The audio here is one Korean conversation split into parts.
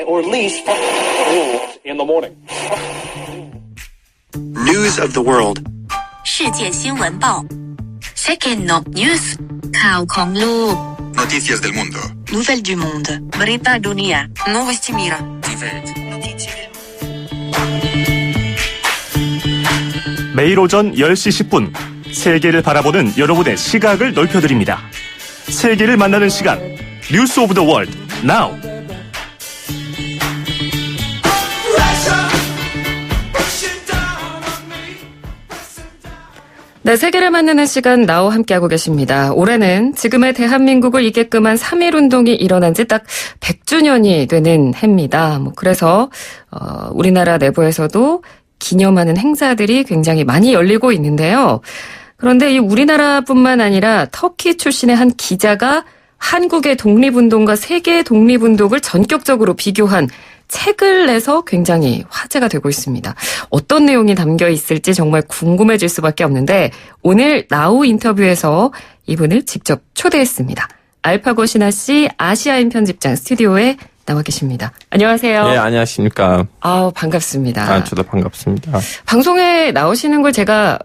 or lease in the morning. News of the world. 世界新闻报 Second News ข่าวของโลก Noticias del mundo. Nouvelles du monde Berita dunia Новости мира 매일 오전 10시 10분 세계를 바라보는 여러분의 시각을 넓혀드립니다. 세계를 만나는 시간 뉴스 오브 더 월드 나우. 네, 세계를 만나는 시간 나우 함께하고 계십니다. 올해는 지금의 대한민국을 이끌게끔 한 3.1운동이 일어난 지 딱 100주년이 되는 해입니다. 그래서 우리나라 내부에서도 기념하는 행사들이 굉장히 많이 열리고 있는데요. 그런데 이 우리나라뿐만 아니라 터키 출신의 한 기자가 한국의 독립운동과 세계의 독립운동을 전격적으로 비교한 책을 내서 굉장히 화제가 되고 있습니다. 어떤 내용이 담겨 있을지 정말 궁금해질 수밖에 없는데 오늘 나우 인터뷰에서 이분을 직접 초대했습니다. 알파고 신하 씨 아시아인 편집장 스튜디오에 나와 계십니다. 안녕하세요. 네, 안녕하십니까. 반갑습니다. 저도 반갑습니다. 방송에 나오시는 걸 제가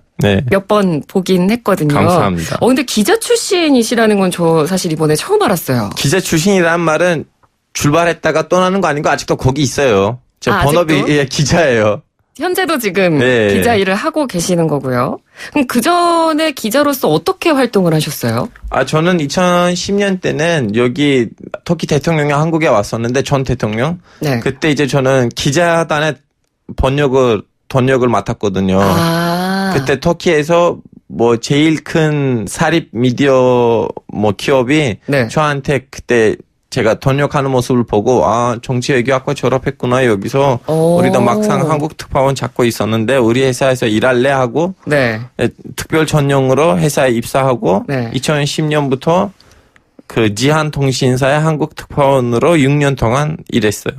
몇 번 보긴 했거든요. 감사합니다. 근데 기자 출신이시라는 건 저 사실 이번에 처음 알았어요. 기자 출신이라는 말은 출발했다가 떠나는 거 아닌가? 아직도 거기 있어요. 제 본업이 기자예요. 현재도 지금 기자 일을 하고 계시는 거고요. 그럼 그 전에 기자로서 어떻게 활동을 하셨어요? 저는 2010년 때는 여기 터키 대통령이 한국에 왔었는데 전 대통령. 네. 그때 이제 저는 기자단의 번역을 맡았거든요. 그때 터키에서 제일 큰 사립 미디어 기업이 저한테 그때 제가 번역하는 모습을 보고 정치외교학과 졸업했구나 여기서 우리도 막상 한국 특파원 잡고 있었는데 우리 회사에서 일할래 하고 특별 전용으로 회사에 입사하고 2010년부터 그 지한통신사의 한국 특파원으로 6년 동안 일했어요.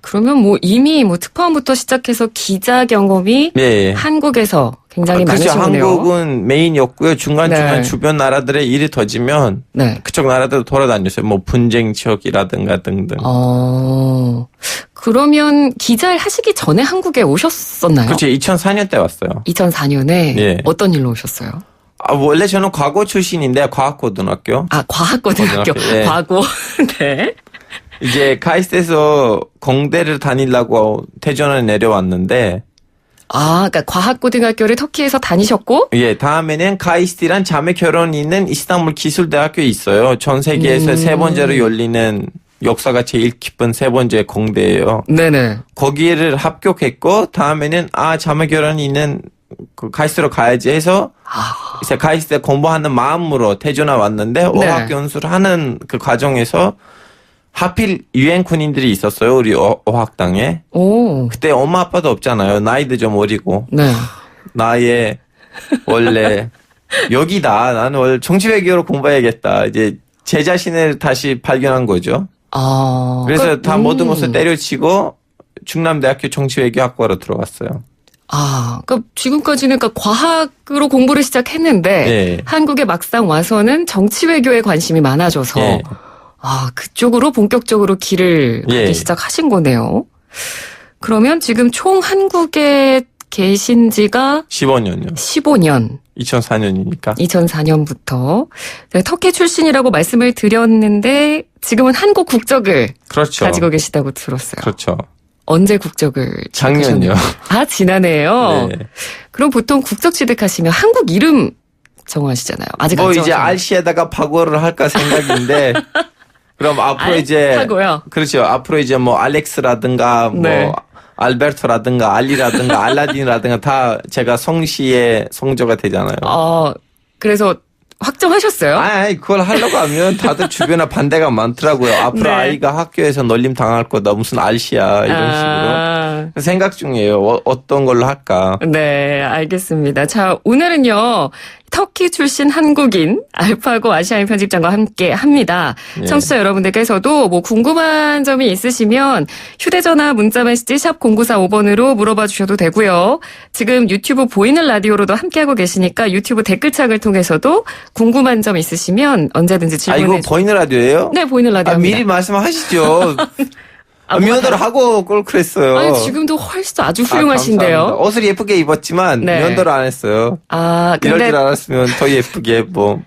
그러면 이미 특파원부터 시작해서 기자 경험이 한국에서 굉장히 많으시네요. 한국은 메인이었고요. 중간중간 주변 나라들의 일이 터지면 그쪽 나라들도 돌아다녔어요. 분쟁 지역이라든가 등등. 그러면 기자를 하시기 전에 한국에 오셨었나요? 그렇죠. 2004년 때 왔어요. 2004년에 어떤 일로 오셨어요? 원래 저는 과고 출신인데 과학고등학교. 과학고등학교. 과고. 네. 이제 카이스트에서 공대를 다니려고 대전에 내려왔는데 그러니까 과학고등학교를 터키에서 다니셨고 다음에는 카이스트란 자매 결혼이 있는 이스탄불 기술대학교에 있어요. 전 세계에서 세 번째로 열리는 역사가 제일 깊은 세 번째 공대예요. 네네. 거기를 합격했고 다음에는 자매 결혼이 있는 그 카이스트로 가야지 해서 이제 카이스트에 공부하는 마음으로 대전에 왔는데 어학 연수를 하는 그 과정에서 하필 유엔 군인들이 있었어요. 우리 어학당에. 그때 엄마 아빠도 없잖아요. 나이도 좀 어리고. 나의 원래 여기다. 나는 원래 정치외교로 공부해야겠다. 이제 제 자신을 다시 발견한 거죠. 그래서 다 모든 것을 때려치고 충남대학교 정치외교학과로 들어갔어요. 그러니까 지금까지는 과학으로 공부를 시작했는데 한국에 막상 와서는 정치외교에 관심이 많아져서 그쪽으로 본격적으로 길을 가기 시작하신 거네요. 그러면 지금 총 한국에 계신 지가 15년이요. 15년. 2004년이니까. 2004년부터 터키 출신이라고 말씀을 드렸는데 지금은 한국 국적을 가지고 계시다고 들었어요. 그렇죠. 언제 국적을 작년이요. 지난해요? 네. 그럼 보통 국적 취득하시면 한국 이름 정하시잖아요. 아직 안 이제 알씨에다가 파고를 할까 생각인데 그럼 앞으로 하고요. 그렇죠. 앞으로 이제 알렉스라든가 알베르토라든가 알리라든가 알라딘이라든가 다 제가 성씨의 성조가 되잖아요. 그래서 확정하셨어요? 그걸 하려고 하면 다들 주변에 반대가 많더라고요. 앞으로 아이가 학교에서 놀림 당할 거다. 무슨 알씨야 이런 식으로. 생각 중이에요. 어떤 걸로 할까. 네, 알겠습니다. 자, 오늘은요. 터키 출신 한국인 알파고 아시아인 편집장과 함께 합니다. 청취자 여러분들께서도 궁금한 점이 있으시면 휴대전화 문자메시지 샵 0945번으로 물어봐 주셔도 되고요. 지금 유튜브 보이는 라디오로도 함께하고 계시니까 유튜브 댓글창을 통해서도 궁금한 점 있으시면 언제든지 질문해 주세요. 이거 보이는 라디오예요? 네, 보이는 라디오입니다. 미리 말씀하시죠. 면도를 하고 그랬어요. 아니, 지금도 훨씬 아주 훌륭하신데요. 감사합니다. 옷을 예쁘게 입었지만 네. 면도를 안 했어요. 근데 이럴 줄 알았으면 더 예쁘게 뭐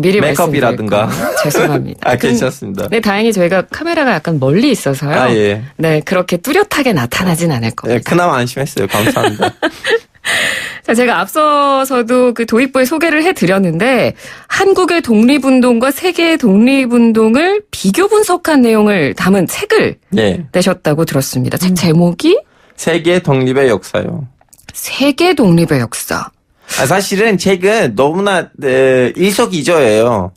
미리 메이크업이라든가. 죄송합니다. 괜찮습니다. 네, 다행히 저희가 카메라가 약간 멀리 있어서요. 예. 네, 그렇게 뚜렷하게 나타나진 않을 겁니다. 네, 그나마 안심했어요. 감사합니다. 자, 제가 앞서서도 그 도입부에 소개를 해드렸는데 한국의 독립운동과 세계의 독립운동을 비교 분석한 내용을 담은 책을 내셨다고 들었습니다. 책 제목이? 세계 독립의 역사요. 세계 독립의 역사. 사실은 책은 너무나 일석이조예요.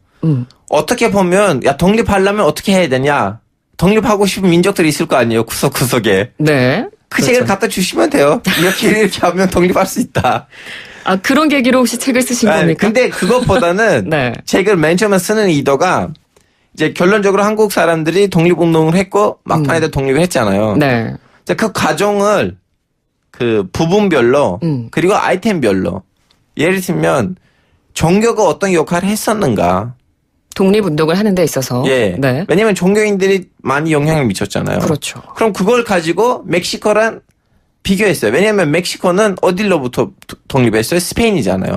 어떻게 보면 독립하려면 어떻게 해야 되냐. 독립하고 싶은 민족들이 있을 거 아니에요. 구석구석에. 네. 그 책을 갖다 주시면 돼요. 이렇게 하면 독립할 수 있다. 그런 계기로 혹시 책을 쓰신 겁니까? 근데 그것보다는 네. 책을 맨 처음에 쓰는 의도가 이제 결론적으로 한국 사람들이 독립운동을 했고 막판에도 독립을 했잖아요. 네. 그 과정을 그 부분별로 그리고 아이템별로 예를 들면 종교가 어떤 역할을 했었는가. 독립운동을 하는 데 있어서. 예. 네. 왜냐면 종교인들이 많이 영향을 미쳤잖아요. 그렇죠. 그럼 그걸 가지고 멕시코랑 비교했어요. 왜냐면 멕시코는 어디로부터 독립했어요? 스페인이잖아요.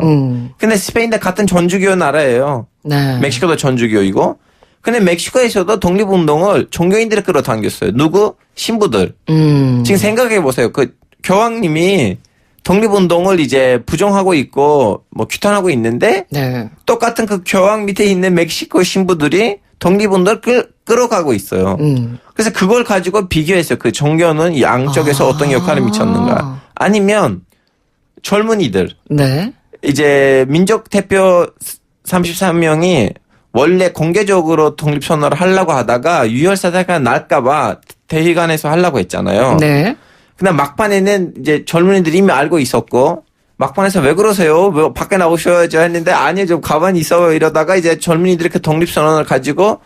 근데 스페인도 같은 전주교 나라예요. 네. 멕시코도 전주교이고. 근데 멕시코에서도 독립운동을 종교인들이 끌어당겼어요. 누구? 신부들. 지금 생각해 보세요. 그 교황님이 독립운동을 이제 부정하고 있고 뭐 규탄하고 있는데 네. 똑같은 그 교황 밑에 있는 멕시코 신부들이 독립운동을 끌어가고 있어요. 그래서 그걸 가지고 비교했어요. 그 종교는 양쪽에서 어떤 역할을 미쳤는가. 아니면 젊은이들. 네. 이제 민족 대표 33명이 원래 공개적으로 독립선언을 하려고 하다가 유혈사태가 날까봐 대의관에서 하려고 했잖아요. 네. 근데 막판에는 이제 젊은이들이 이미 알고 있었고 막판에서 왜 그러세요? 왜 밖에 나오셔야죠 했는데 아니요 좀 가만히 있어요 이러다가 이제 젊은이들이 그 독립선언을 가지고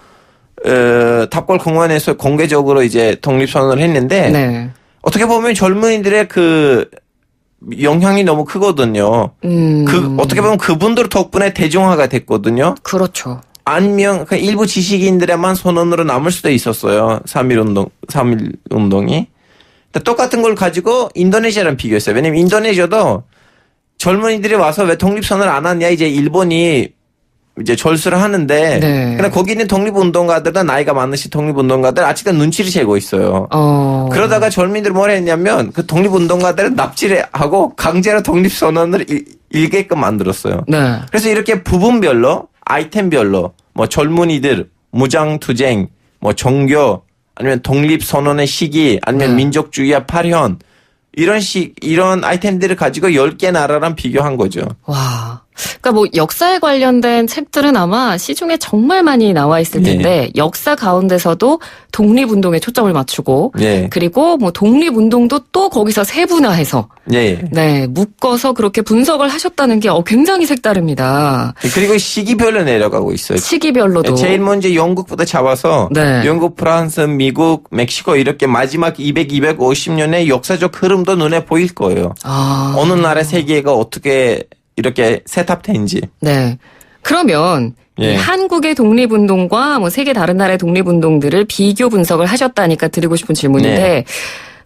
탑골 공원에서 공개적으로 이제 독립선언을 했는데 네. 어떻게 보면 젊은이들의 그 영향이 너무 크거든요. 어떻게 보면 그분들 덕분에 대중화가 됐거든요. 그렇죠. 아니면 그 일부 지식인들에만 선언으로 남을 수도 있었어요. 3.1 운동이. 똑같은 걸 가지고 인도네시아랑 비교했어요. 왜냐면 인도네시아도 젊은이들이 와서 왜 독립선언을 안 하냐 이제 일본이 이제 절수를 하는데 네. 근데 거기 있는 독립운동가들은 나이가 많으신 독립운동가들 아직도 눈치를 채고 있어요. 그러다가 젊은이들이 뭘 했냐면 그 독립운동가들을 납치를 하고 강제로 독립선언을 읽게끔 만들었어요. 네. 그래서 이렇게 부분별로 아이템별로 뭐 젊은이들 무장투쟁 뭐 종교 아니면 독립선언의 시기 아니면 민족주의와 파현 이런 아이템들을 가지고 10개 나라랑 비교한 거죠. 와. 그러니까 뭐 역사에 관련된 책들은 아마 시중에 정말 많이 나와 있을 텐데 역사 가운데서도 독립운동에 초점을 맞추고 그리고 뭐 독립운동도 또 거기서 세분화해서 네, 묶어서 그렇게 분석을 하셨다는 게 굉장히 색다릅니다. 그리고 시기별로 내려가고 있어요. 시기별로도. 제일 먼저 영국부터 잡아서 영국, 프랑스, 미국, 멕시코 이렇게 마지막 250년의 역사적 흐름도 눈에 보일 거예요. 어느 나라 세계가 어떻게 이렇게 세탑된지. 네. 그러면 한국의 독립운동과 뭐 세계 다른 나라의 독립운동들을 비교 분석을 하셨다니까 드리고 싶은 질문인데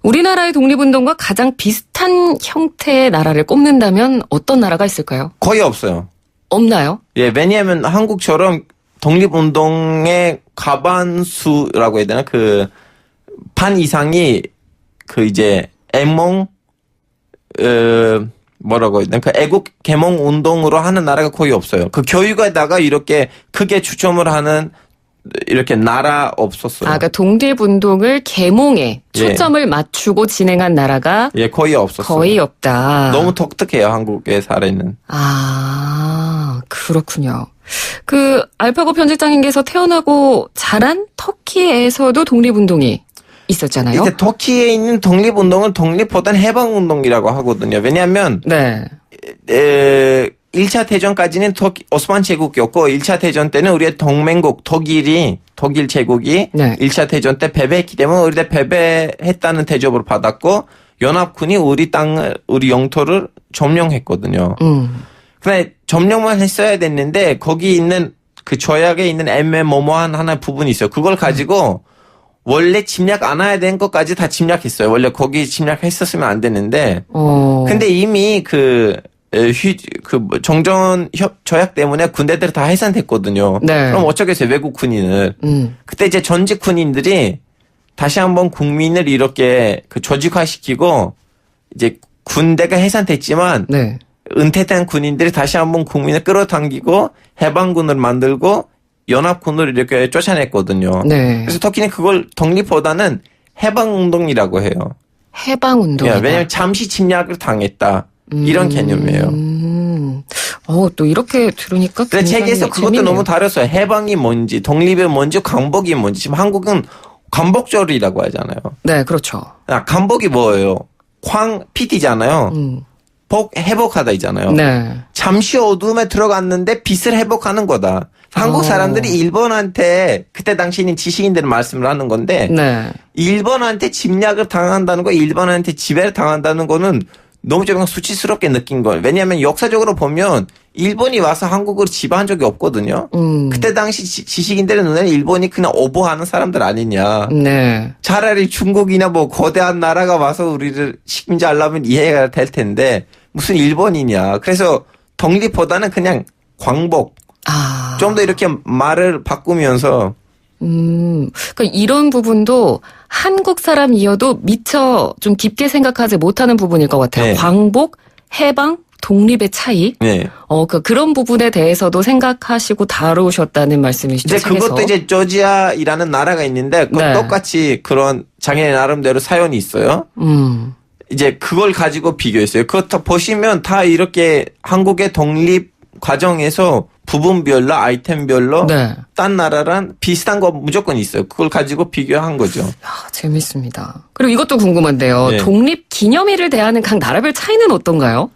우리나라의 독립운동과 가장 비슷한 형태의 나라를 꼽는다면 어떤 나라가 있을까요? 거의 없어요. 없나요? 왜냐하면 한국처럼 독립운동의 과반수라고 해야 되나 그 반 이상이 그 이제 뭐라고 해야 되나 그 애국 개몽 운동으로 하는 나라가 거의 없어요. 그 교육에다가 이렇게 크게 추첨을 하는 이렇게 나라 없었어요. 그러니까 독립운동을 개몽에 초점을 맞추고 진행한 나라가 거의 없었어요. 거의 없다. 너무 독특해요, 한국의 사례는. 그렇군요. 그 알파고 편집장님께서 태어나고 자란 터키에서도 독립운동이 있었잖아요. 이제 터키에 있는 독립운동은 독립보다는 해방운동이라고 하거든요. 왜냐하면 1차 대전까지는 오스만 제국이었고 1차 대전 때는 우리의 동맹국 독일 제국이 1차 대전 때 패배했기 때문에 우리가 패배했다는 대접을 받았고 연합군이 우리 영토를 점령했거든요. 근데 점령만 했어야 됐는데 거기 있는 그 조약에 있는 애매모호한 하나의 부분이 있어요. 그걸 가지고 원래 침략 안 해야 되는 것까지 다 침략했어요. 원래 거기 침략했었으면 안 되는데. 근데 이미 정전 조약 때문에 군대들이 다 해산됐거든요. 네. 그럼 어쩌겠어요, 외국 군인을. 그때 이제 전직 군인들이 다시 한번 국민을 이렇게 조직화시키고 이제 군대가 해산됐지만 네. 은퇴된 군인들이 다시 한번 국민을 끌어당기고 해방군을 만들고 연합군을 이렇게 쫓아냈거든요. 네. 그래서 터키는 그걸 독립보다는 해방운동이라고 해요. 해방운동이다. 왜냐하면 잠시 침략을 당했다. 이런 개념이에요. 또 이렇게 들으니까. 근데 책에서 그것도 재밌네요. 너무 다르어요. 해방이 뭔지, 독립이 뭔지, 광복이 뭔지. 지금 한국은 광복절이라고 하잖아요. 네, 그렇죠. 광복이 뭐예요? PT잖아요. 복, 회복하다이잖아요. 네. 잠시 어둠에 들어갔는데 빛을 회복하는 거다. 한국 사람들이 일본한테 그때 당시에는 지식인들은 말씀을 하는 건데 네. 일본한테 침략을 당한다는 거, 일본한테 지배를 당한다는 거는 너무 좀 수치스럽게 느낀 거예요. 왜냐하면 역사적으로 보면 일본이 와서 한국을 지배한 적이 없거든요. 그때 당시 지식인들의 눈에는 일본이 그냥 오보하는 사람들 아니냐. 네. 차라리 중국이나 뭐 거대한 나라가 와서 우리를 식민지하려면 이해가 될 텐데 무슨 일본이냐. 그래서 독립보다는 그냥 광복. 좀 더 이렇게 말을 바꾸면서. 그러니까 이런 부분도 한국 사람이어도 미처 좀 깊게 생각하지 못하는 부분일 것 같아요. 네. 광복, 해방, 독립의 차이. 네. 그런 부분에 대해서도 생각하시고 다루셨다는 말씀이시죠. 이제 책에서. 그것도 이제 조지아이라는 나라가 있는데 네. 똑같이 그런 자기네 나름대로 사연이 있어요. 이제 그걸 가지고 비교했어요. 그거 보시면 다 이렇게 한국의 독립 과정에서 부분별로 아이템별로 네. 딴 나라랑 비슷한 거 무조건 있어요. 그걸 가지고 비교한 거죠. 재밌습니다. 그리고 이것도 궁금한데요. 네. 독립 기념일을 대하는 각 나라별 차이는 어떤가요?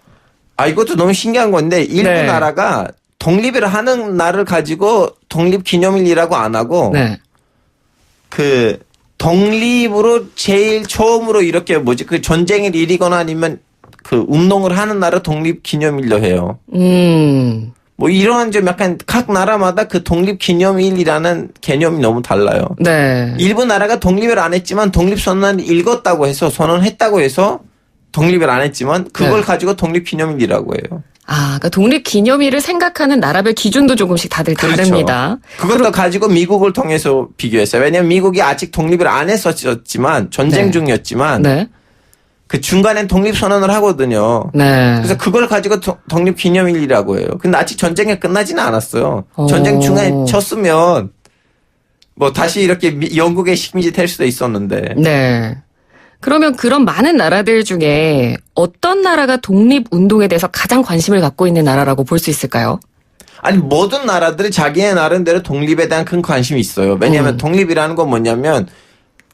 이것도 너무 신기한 건데 일부 네. 나라가 독립을 하는 날을 가지고 독립 기념일이라고 안 하고 네. 그 독립으로 제일 처음으로 이렇게 그 전쟁을 일이거나 아니면 그 운동을 하는 날을 독립 기념일로 해요. 뭐 이러한 좀 약간 각 나라마다 그 독립 기념일이라는 개념이 너무 달라요. 네. 일부 나라가 독립을 안 했지만 독립선언을 읽었다고 해서 선언했다고 해서 독립을 안 했지만 그걸 네. 가지고 독립 기념일이라고 해요. 그러니까 독립 기념일을 생각하는 나라별 기준도 조금씩 다들 다릅니다. 그것도 가지고 미국을 통해서 비교했어요. 왜냐하면 미국이 아직 독립을 안 했었지만 전쟁 네. 중이었지만 네. 그 중간엔 독립선언을 하거든요. 네. 그래서 그걸 가지고 독립기념일이라고 해요. 근데 아직 전쟁이 끝나지는 않았어요. 전쟁 중간에 쳤으면 뭐 다시 이렇게 영국의 식민지 될 수도 있었는데. 네. 그러면 그런 많은 나라들 중에 어떤 나라가 독립운동에 대해서 가장 관심을 갖고 있는 나라라고 볼 수 있을까요? 아니 모든 나라들이 자기의 나름대로 독립에 대한 큰 관심이 있어요. 왜냐하면 독립이라는 건 뭐냐면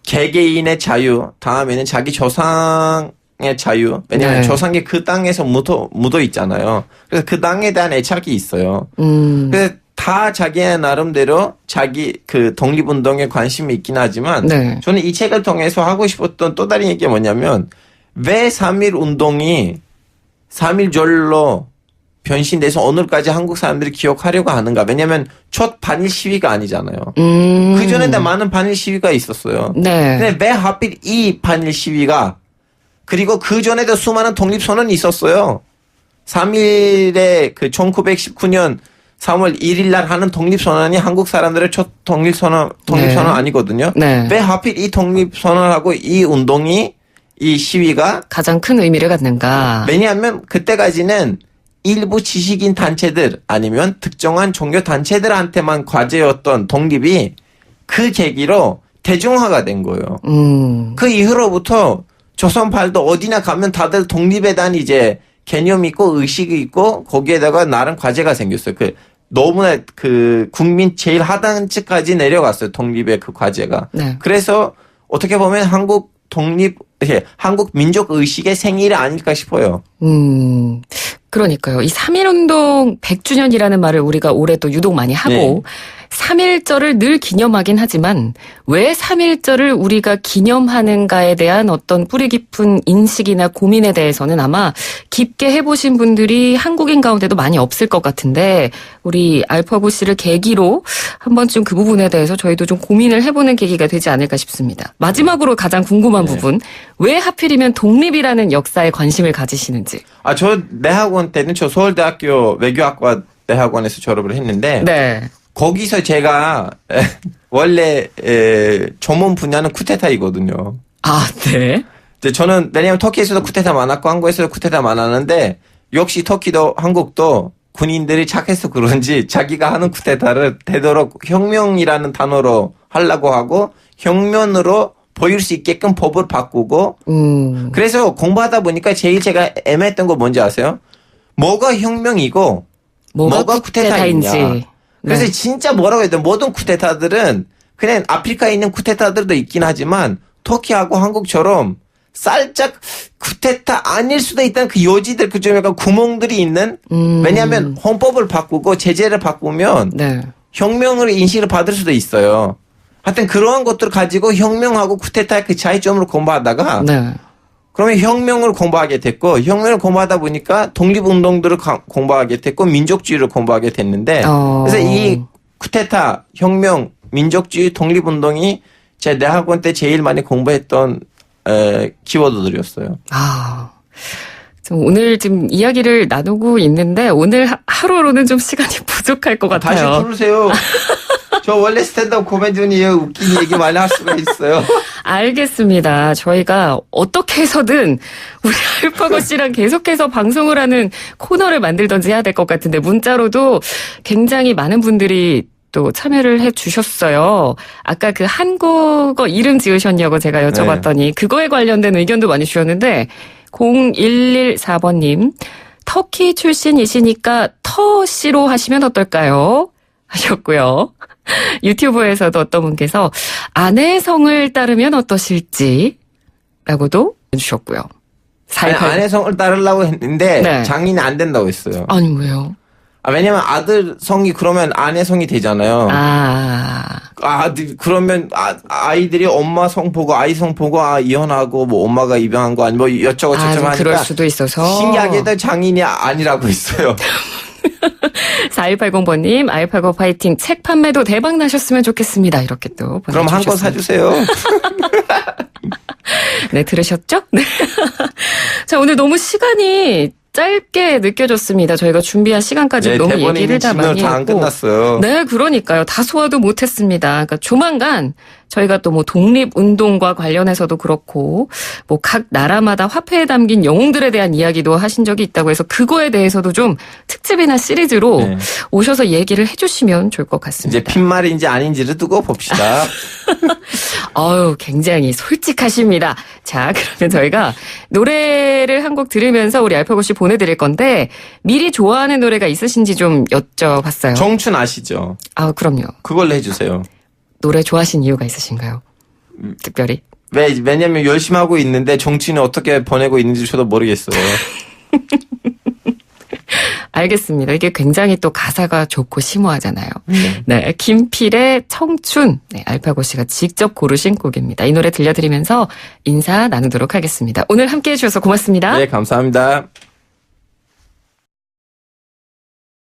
개개인의 자유, 다음에는 자기 조상의 자유. 왜냐하면 네. 조상이 그 땅에서 묻어 있잖아요. 그래서 그 땅에 대한 애착이 있어요. 그래서 다 자기의 나름대로 자기 그 독립운동에 관심이 있긴 하지만 네. 저는 이 책을 통해서 하고 싶었던 또 다른 얘기가 뭐냐면 왜 3.1 운동이 3.1절로 변신돼서 오늘까지 한국 사람들이 기억하려고 하는가. 왜냐하면 첫 반일 시위가 아니잖아요. 그전에도 많은 반일 시위가 있었어요. 네. 근데 왜 하필 이 반일 시위가 그리고 그전에도 수많은 독립선언이 있었어요. 3.1에 그 1919년 3월 1일 날 하는 독립선언이 한국 사람들의 첫 독립선언 네. 아니거든요. 네. 왜 하필 이 독립선언하고 이 운동이 이 시위가 가장 큰 의미를 갖는가. 왜냐하면 그때까지는 일부 지식인 단체들 아니면 특정한 종교 단체들한테만 과제였던 독립이 그 계기로 대중화가 된 거예요. 그 이후로부터 조선팔도 어디나 가면 다들 독립에 대한 이제 개념이 있고 의식이 있고 거기에다가 나름 과제가 생겼어요. 그 너무나 그 국민 제일 하단층까지 내려갔어요. 독립의 그 과제가. 네. 그래서 어떻게 보면 한국 독립 한국 민족 의식의 생일이 아닐까 싶어요. 그러니까요. 이 3.1운동 100주년이라는 말을 우리가 올해 또 유독 많이 하고 네. 3.1절을 늘 기념하긴 하지만 왜 3.1절을 우리가 기념하는가에 대한 어떤 뿌리 깊은 인식이나 고민에 대해서는 아마 깊게 해보신 분들이 한국인 가운데도 많이 없을 것 같은데 우리 알파고 씨를 계기로 한 번쯤 그 부분에 대해서 저희도 좀 고민을 해보는 계기가 되지 않을까 싶습니다. 마지막으로 가장 궁금한 네. 부분. 왜 하필이면 독립이라는 역사에 관심을 가지시는지. 저 대학원 때는 저 서울대학교 외교학과 대학원에서 졸업을 했는데 네. 거기서 제가 원래 전문 분야는 쿠데타이거든요. 아, 네. 저는 왜냐하면 터키에서도 쿠데타 많았고 한국에서도 쿠데타 많았는데 역시 터키도 한국도 군인들이 착해서 그런지 자기가 하는 쿠데타를 되도록 혁명이라는 단어로 하려고 하고 혁명으로 보일 수 있게끔 법을 바꾸고 그래서 공부하다 보니까 제일 제가 애매했던 거 뭔지 아세요? 뭐가 혁명이고 뭐가 쿠데타인지. 그래서 네. 진짜 뭐라고 해야 돼? 모든 쿠데타들은 그냥 아프리카에 있는 쿠데타들도 있긴 하지만 터키하고 한국처럼 살짝 쿠데타 아닐 수도 있다는 그 요지들 그 좀 약간 구멍들이 있는 왜냐하면 헌법을 바꾸고 제재를 바꾸면 네. 혁명으로 인식을 받을 수도 있어요. 하여튼 그러한 것들을 가지고 혁명하고 쿠데타의 그 차이점으로 공부하다가 네. 그러면 혁명을 공부하게 됐고 혁명을 공부하다 보니까 독립운동들을 공부하게 됐고 민족주의를 공부하게 됐는데 그래서 이 쿠데타, 혁명, 민족주의, 독립운동이 제 대학원 때 제일 많이 공부했던 키워드들이었어요. 오늘 지금 이야기를 나누고 있는데 오늘 하루로는 좀 시간이 부족할 것 같아요. 다시 부르세요. 저 원래 스탠드업 코미디언이에요. 웃긴 얘기 많이 할 수가 있어요. 알겠습니다. 저희가 어떻게 해서든 우리 알파고 씨랑 계속해서 방송을 하는 코너를 만들던지 해야 될 것 같은데 문자로도 굉장히 많은 분들이 또 참여를 해 주셨어요. 아까 그 한국어 이름 지으셨냐고 제가 여쭤봤더니 네. 그거에 관련된 의견도 많이 주셨는데 0114번님 터키 출신이시니까 터씨로 하시면 어떨까요? 하셨고요. 유튜브에서도 어떤 분께서 아내의 성을 따르면 어떠실지 라고도 해주셨고요. 아내 성을 따르려고 했는데 네. 장인이 안 된다고 했어요. 아니 왜요? 왜냐면 아들 성이 그러면 아내 성이 되잖아요. 그러면 아이들이 엄마 성 보고 아이 성 보고 이혼하고 뭐 엄마가 입양한 거 아니 뭐 여쭤고 저쩌고 하니까 그럴 수도 있어서 신기하게도 장인이 아니라고 했어요. 4180번님, 알파고 파이팅, 책 판매도 대박 나셨으면 좋겠습니다. 이렇게 또 보내주셨습니다. 그럼 한 권 사주세요. 네, 들으셨죠? 네. 자, 오늘 너무 시간이 짧게 느껴졌습니다. 저희가 준비한 시간까지 네, 너무 얘기를 다 많이 했고. 안 끝났어요. 네, 그러니까요. 다 소화도 못했습니다. 그러니까 조만간 저희가 또 뭐 독립운동과 관련해서도 그렇고 뭐 각 나라마다 화폐에 담긴 영웅들에 대한 이야기도 하신 적이 있다고 해서 그거에 대해서도 좀 특집이나 시리즈로 네. 오셔서 얘기를 해주시면 좋을 것 같습니다. 이제 핀말인지 아닌지를 두고 봅시다. 굉장히 솔직하십니다. 자, 그러면 저희가 노래를 한 곡 들으면서 우리 알파고 씨 보내드릴 건데 미리 좋아하는 노래가 있으신지 좀 여쭤봤어요. 정춘 아시죠? 그럼요. 그걸로 해주세요. 노래 좋아하신 이유가 있으신가요? 특별히? 왜냐면 열심히 하고 있는데 정치는 어떻게 보내고 있는지 저도 모르겠어요. 알겠습니다. 이게 굉장히 또 가사가 좋고 심오하잖아요. 네, 김필의 청춘. 네, 알파고 씨가 직접 고르신 곡입니다. 이 노래 들려드리면서 인사 나누도록 하겠습니다. 오늘 함께해 주셔서 고맙습니다. 네, 감사합니다.